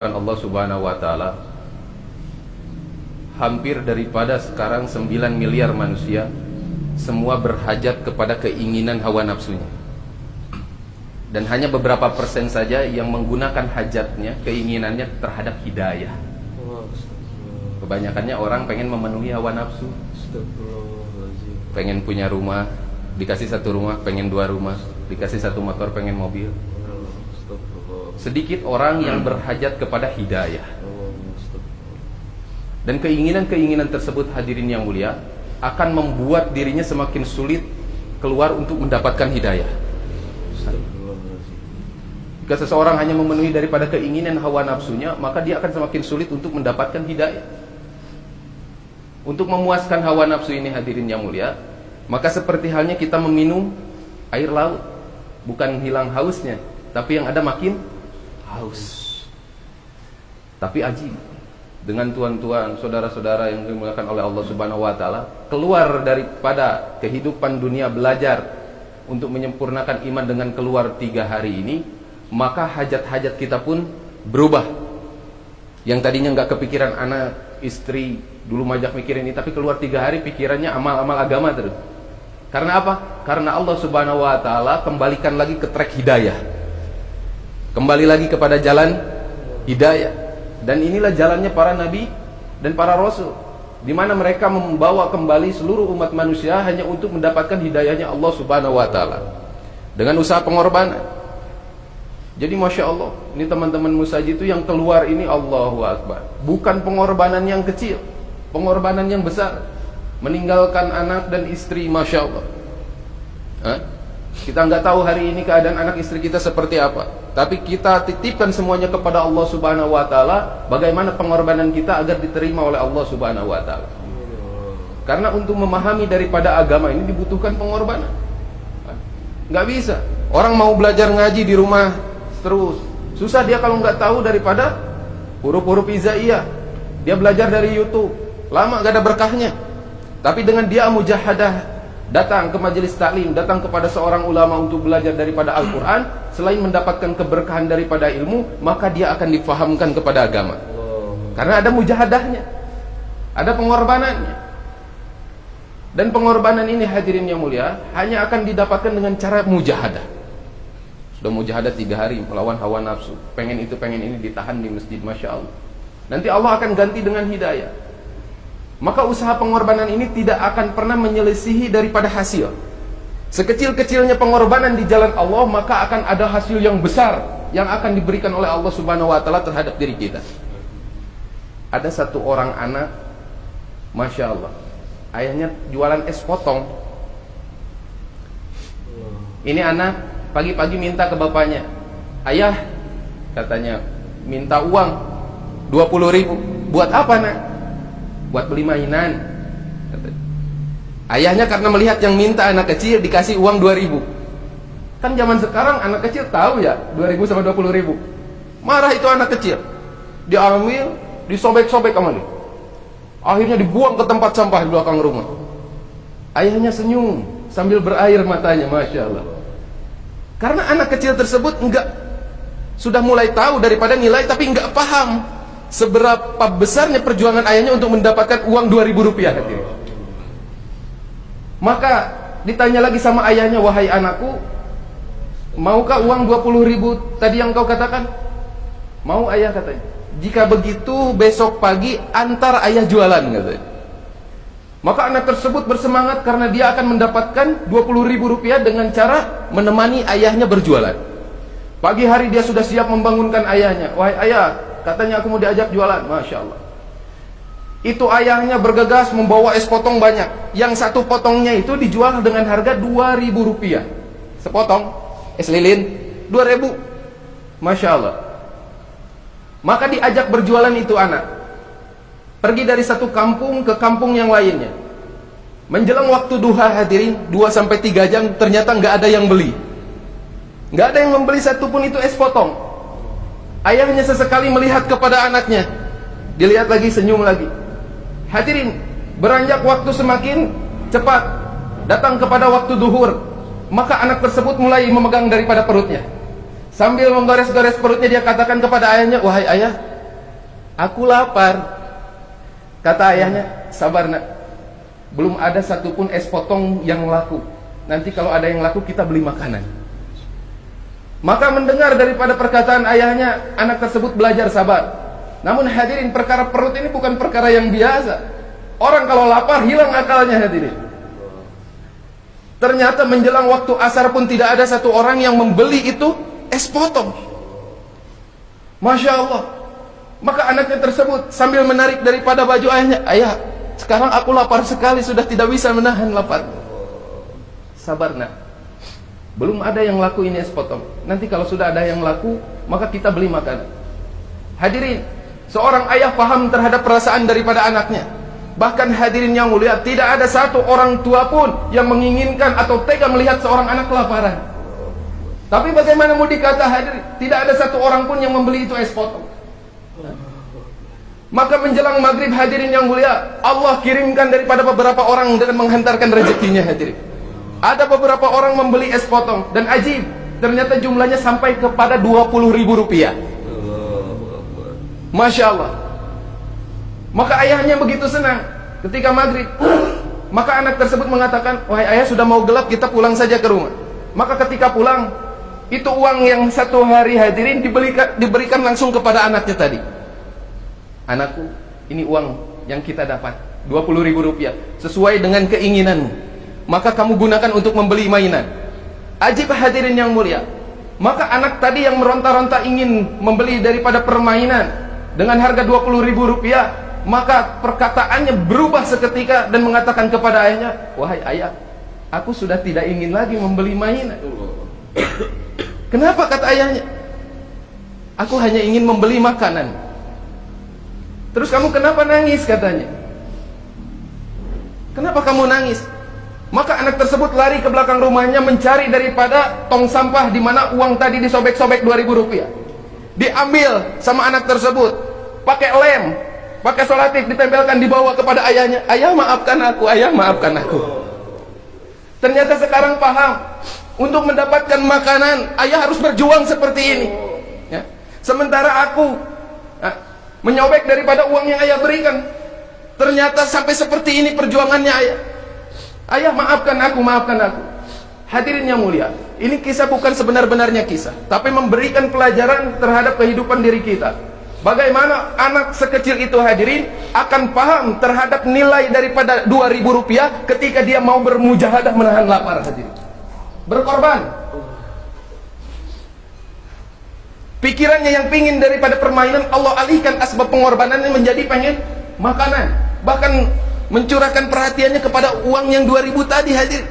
Allah Subhanahu wa taala, hampir daripada sekarang 9 miliar manusia semua berhajat kepada keinginan hawa nafsunya. Dan hanya beberapa persen saja yang menggunakan hajatnya, keinginannya terhadap hidayah. Kebanyakannya orang pengen memenuhi hawa nafsu. Pengen punya rumah, dikasih satu rumah, pengen dua rumah, dikasih satu motor, pengen mobil. Sedikit orang yang berhajat kepada hidayah. Dan keinginan-keinginan tersebut, hadirin yang mulia, akan membuat dirinya semakin sulit keluar untuk mendapatkan hidayah. Jika seseorang hanya memenuhi daripada keinginan hawa nafsunya, maka dia akan semakin sulit untuk mendapatkan hidayah. Untuk memuaskan hawa nafsu ini, hadirin yang mulia, maka seperti halnya kita meminum air laut, bukan hilang hausnya, tapi yang ada makin haus. Tapi ajib, dengan tuan-tuan, saudara-saudara yang dimuliakan oleh Allah Subhanahu wa taala, keluar daripada kehidupan dunia belajar untuk menyempurnakan iman dengan keluar 3 hari ini, maka hajat-hajat kita pun berubah. Yang tadinya nggak kepikiran anak, istri, dulu majak mikirin ini, tapi keluar 3 hari pikirannya amal-amal agama terus. Karena apa? Karena Allah Subhanahu wa taala kembalikan lagi ke track hidayah, kembali lagi kepada jalan hidayah. Dan inilah jalannya para nabi dan para rasul, di mana mereka membawa kembali seluruh umat manusia hanya untuk mendapatkan hidayahnya Allah Subhanahu wa taala dengan usaha pengorbanan. Jadi Masya Allah, ini teman-teman Musaji itu yang keluar ini, Allahu Akbar, bukan pengorbanan yang kecil, pengorbanan yang besar. Meninggalkan anak dan istri, Masya Allah. Kita nggak tahu hari ini keadaan anak istri kita seperti apa, tapi kita titipkan semuanya kepada Allah Subhanahu wa taala, bagaimana pengorbanan kita agar diterima oleh Allah Subhanahu wa taala. Karena untuk memahami daripada agama ini dibutuhkan pengorbanan. Nggak bisa orang mau belajar ngaji di rumah terus, susah dia kalau nggak tahu daripada huruf-huruf hijaiyah. Dia belajar dari YouTube, lama nggak ada berkahnya. Tapi dengan dia mujahadah, datang ke majelis taklim, datang kepada seorang ulama untuk belajar daripada Al-Quran, selain mendapatkan keberkahan daripada ilmu, maka dia akan difahamkan kepada agama. Karena ada mujahadahnya, ada pengorbanannya. Dan pengorbanan ini, hadirin yang mulia, hanya akan didapatkan dengan cara mujahadah. Sudah mujahadah 3 hari melawan hawa nafsu, pengen itu pengen ini, ditahan di masjid, Masya Allah. Nanti Allah akan ganti dengan hidayah. Maka usaha pengorbanan ini tidak akan pernah menyelisihi daripada hasil. Sekecil-kecilnya pengorbanan di jalan Allah, maka akan ada hasil yang besar yang akan diberikan oleh Allah Subhanahu wa taala terhadap diri kita. Ada satu orang anak, Masya Allah, ayahnya jualan es potong. Ini anak pagi-pagi minta ke bapaknya, "Ayah," katanya, "minta uang 20.000. Buat apa, Nak?" "Buat beli mainan." Ayahnya karena melihat yang minta anak kecil dikasih uang 2.000. Kan zaman sekarang anak kecil tahu ya 2.000 sama 20.000. Marah itu anak kecil, diambil, disobek-sobek sama dia, akhirnya dibuang ke tempat sampah di belakang rumah. Ayahnya senyum sambil berair matanya, Masya Allah. Karena anak kecil tersebut sudah mulai tahu daripada nilai, tapi enggak paham seberapa besarnya perjuangan ayahnya untuk mendapatkan uang 2.000 rupiah. Maka ditanya lagi sama ayahnya, "Wahai anakku, maukah uang 20.000 tadi yang kau katakan?" "Mau, ayah," katanya. "Jika begitu besok pagi antar ayah jualan," katanya. Maka anak tersebut bersemangat karena dia akan mendapatkan 20.000 rupiah dengan cara menemani ayahnya berjualan. Pagi hari dia sudah siap membangunkan ayahnya. "Wahai ayah," katanya, "aku mau diajak jualan." Masya Allah. Itu ayahnya bergegas membawa es potong banyak. Yang satu potongnya itu dijual dengan harga 2.000 rupiah sepotong. Es lilin 2.000. Masya Allah. Maka diajak berjualan itu anak, pergi dari satu kampung ke kampung yang lainnya. Menjelang waktu duha, hadirin, 2-3 jam, ternyata nggak ada yang beli. Nggak ada yang membeli satupun itu es potong. Ayahnya sesekali melihat kepada anaknya, dilihat lagi, senyum lagi. Hadirin, beranjak waktu semakin cepat, datang kepada waktu duhur, maka anak tersebut mulai memegang daripada perutnya. Sambil menggores-gores perutnya, dia katakan kepada ayahnya, "Wahai ayah, Aku lapar. Kata ayahnya, sabar nak, belum ada satupun es potong yang laku. Nanti kalau ada yang laku kita beli makanan. Maka mendengar daripada perkataan ayahnya, anak tersebut belajar sabar. Namun hadirin, perkara perut ini bukan perkara yang biasa. Orang kalau lapar hilang akalnya hadirin. Ternyata menjelang waktu asar pun tidak ada satu orang yang membeli itu es potong. Masya Allah. Maka anaknya tersebut sambil menarik daripada baju ayahnya, ayah, sekarang aku lapar sekali, sudah tidak bisa menahan lapar. Sabar nak, belum ada yang laku ini es potong. Nanti kalau sudah ada yang laku, maka kita beli makan. Hadirin, seorang ayah paham terhadap perasaan daripada anaknya. Bahkan hadirin yang mulia, tidak ada satu orang tua pun yang menginginkan atau tega melihat seorang anak kelaparan. Tapi bagaimana mau dikata hadirin, tidak ada satu orang pun yang membeli itu es potong. Maka menjelang maghrib hadirin yang mulia, Allah kirimkan daripada beberapa orang dan menghantarkan rezekinya hadirin. Ada beberapa orang membeli es potong, dan ajib, ternyata jumlahnya sampai kepada 20.000 rupiah. Masya Allah. Maka ayahnya begitu senang ketika maghrib. Maka anak tersebut mengatakan, wahai ayah, sudah mau gelap, kita pulang saja ke rumah. Maka ketika pulang, itu uang yang satu hari hadirin diberikan langsung kepada anaknya tadi. Anakku, ini uang yang kita dapat, 20.000 rupiah, sesuai dengan keinginanmu. Maka kamu gunakan untuk membeli mainan. Ajib hadirin yang mulia. Maka anak tadi yang meronta-ronta ingin membeli daripada permainan dengan harga 20.000 rupiah, maka perkataannya berubah seketika dan mengatakan kepada ayahnya, wahai ayah, aku sudah tidak ingin lagi membeli mainan. Kenapa, kata ayahnya? Aku hanya ingin membeli makanan. Terus kamu kenapa nangis, katanya? Kenapa kamu nangis? Maka anak tersebut lari ke belakang rumahnya mencari daripada tong sampah di mana uang tadi disobek-sobek 2.000 rupiah. Diambil sama anak tersebut, pakai lem, pakai solatif, ditempelkan, dibawa kepada ayahnya. Ayah, maafkan aku, ayah, maafkan aku. Ternyata sekarang paham, untuk mendapatkan makanan ayah harus berjuang seperti ini ya. Sementara aku menyobek daripada uang yang ayah berikan. Ternyata sampai seperti ini perjuangannya ayah. Ayah, maafkan aku, maafkan aku. Hadirin yang mulia, ini kisah bukan sebenar-benarnya kisah, tapi memberikan pelajaran terhadap kehidupan diri kita. Bagaimana anak sekecil itu hadirin akan paham terhadap nilai daripada 2.000 rupiah ketika dia mau bermujahadah menahan lapar hadirin. Berkorban. Pikirannya yang pingin daripada permainan, Allah alihkan asbab pengorbanannya menjadi pengen makanan. Bahkan mencurahkan perhatiannya kepada uang yang 2.000 tadi hadir.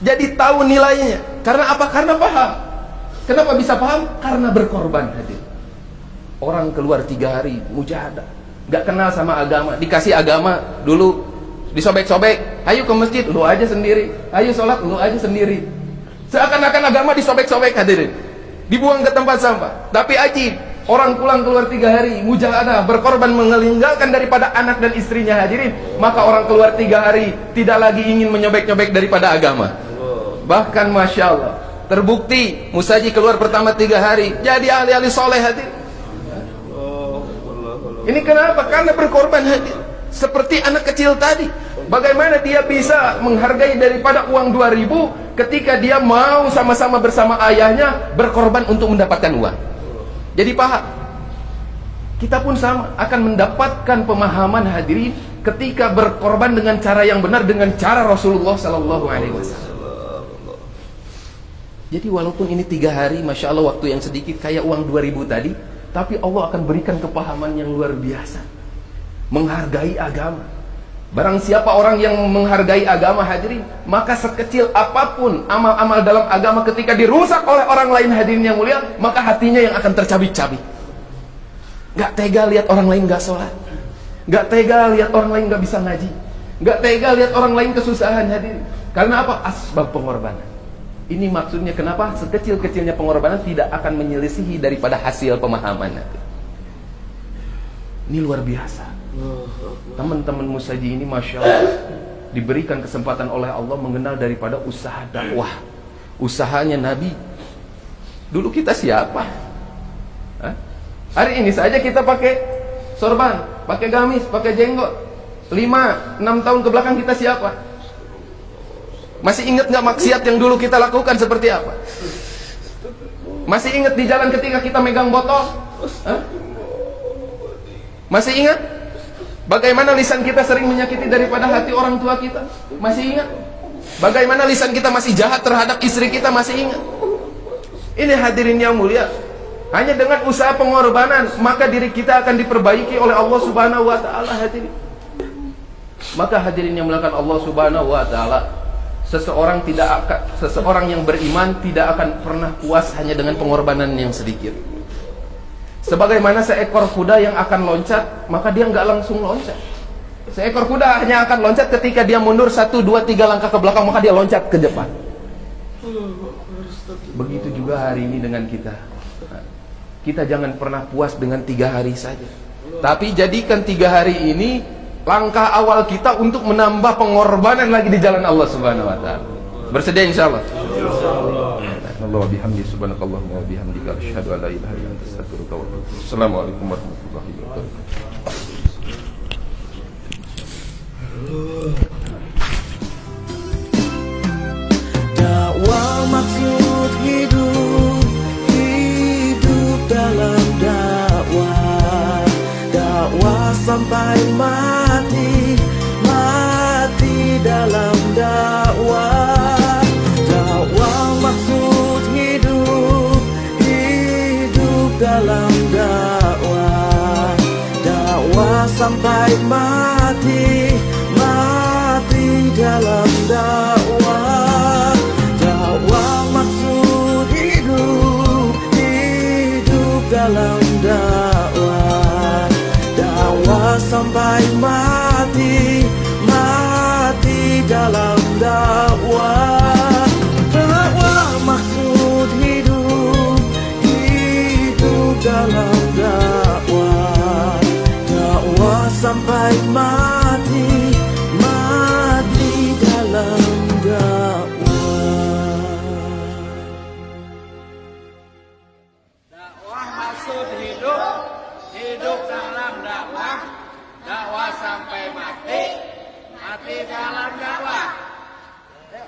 Jadi tahu nilainya. Karena apa? Karena paham. Kenapa bisa paham? Karena berkorban hadir. Orang keluar 3 hari mujahadah, gak kenal sama agama, dikasih agama dulu disobek-sobek. Ayo ke masjid, lu aja sendiri. Ayo sholat, lu aja sendiri. Seakan-akan agama disobek-sobek hadirin, dibuang ke tempat sampah. Tapi ajib, orang pulang keluar 3 hari mujahadah, berkorban meninggalkan daripada anak dan istrinya hadirin. Maka orang keluar 3 hari tidak lagi ingin menyobek-nyobek daripada agama. Bahkan Masya Allah, terbukti Musaji keluar pertama 3 hari jadi ahli-ahli soleh hadirin. Ini kenapa? Karena berkorban hadir. Seperti anak kecil tadi, bagaimana dia bisa menghargai daripada uang 2.000 ketika dia mau sama-sama bersama ayahnya berkorban untuk mendapatkan uang. Jadi paham, kita pun sama akan mendapatkan pemahaman hadirin ketika berkorban dengan cara yang benar, dengan cara Rasulullah Sallallahu Alaihi Wasallam. Jadi walaupun ini 3 hari, Masya Allah, waktu yang sedikit kayak uang 2.000 tadi, tapi Allah akan berikan kepahaman yang luar biasa. Menghargai agama. Barang siapa orang yang menghargai agama hadirin, maka sekecil apapun amal-amal dalam agama ketika dirusak oleh orang lain hadirin yang mulia, maka hatinya yang akan tercabik-cabik. Gak tega lihat orang lain gak sholat, gak tega lihat orang lain gak bisa ngaji, gak tega lihat orang lain kesusahan hadirin. Karena apa? Asbab pengorbanan. Ini maksudnya kenapa sekecil-kecilnya pengorbanan tidak akan menyelisihi daripada hasil pemahaman. Ini luar biasa. Teman-teman Musaji ini Masya Allah diberikan kesempatan oleh Allah mengenal daripada usaha dakwah, usahanya Nabi. Dulu kita siapa? Hari ini saja kita pakai sorban, pakai gamis, pakai jenggot. 5-6 tahun ke belakang kita siapa? Masih ingat nggak maksiat yang dulu kita lakukan seperti apa? Masih ingat di jalan ketika kita megang botol? Hah? Masih ingat? Bagaimana lisan kita sering menyakiti daripada hati orang tua kita? Masih ingat? Bagaimana lisan kita masih jahat terhadap istri kita? Masih ingat? Ini hadirin yang mulia. Hanya dengan usaha pengorbanan maka diri kita akan diperbaiki oleh Allah Subhanahu wa taala, hadirin. Maka hadirin yang muliakan Allah Subhanahu wa taala, seseorang yang beriman tidak akan pernah puas hanya dengan pengorbanan yang sedikit. Sebagaimana seekor kuda yang akan loncat, maka dia nggak langsung loncat. Seekor kuda hanya akan loncat ketika dia mundur 1, 2, 3 langkah ke belakang, maka dia loncat ke depan. Begitu juga hari ini dengan kita. Kita jangan pernah puas dengan 3 hari saja, tapi jadikan 3 hari ini langkah awal kita untuk menambah pengorbanan lagi di jalan Allah Subhanahu wa taala. Bersedia insyaallah. Allah bihamdi subhanakallahumma wa bihamdika asyhadu an la ilaha illa anta astaghfiruka wa atubu ilaik. Assalamualaikum warahmatullahi wabarakatuh. Dakwah maksud hidup, hidup dalam dakwah, dakwah sampai mati, mati dalam dakwah. Dakwah maksud hidup, hidup dalam dakwah, dakwah sampai mati, mati dalam dakwah. Dakwah maksud hidup, hidup dalam dakwah, dakwah sampai mati, mati dalam dakwah. Dakwah maksud hidup, hidup dalam dakwah, dakwah sampai mati, mati dalam dakwah. Dakwah maksud hidup, hidup dalam dakwah, dakwah sampai mati, mati dalam dakwah.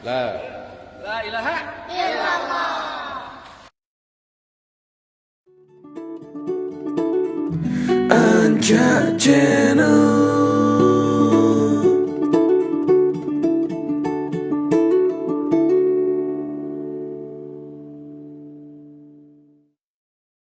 La ilaha illallah. Anja Channel.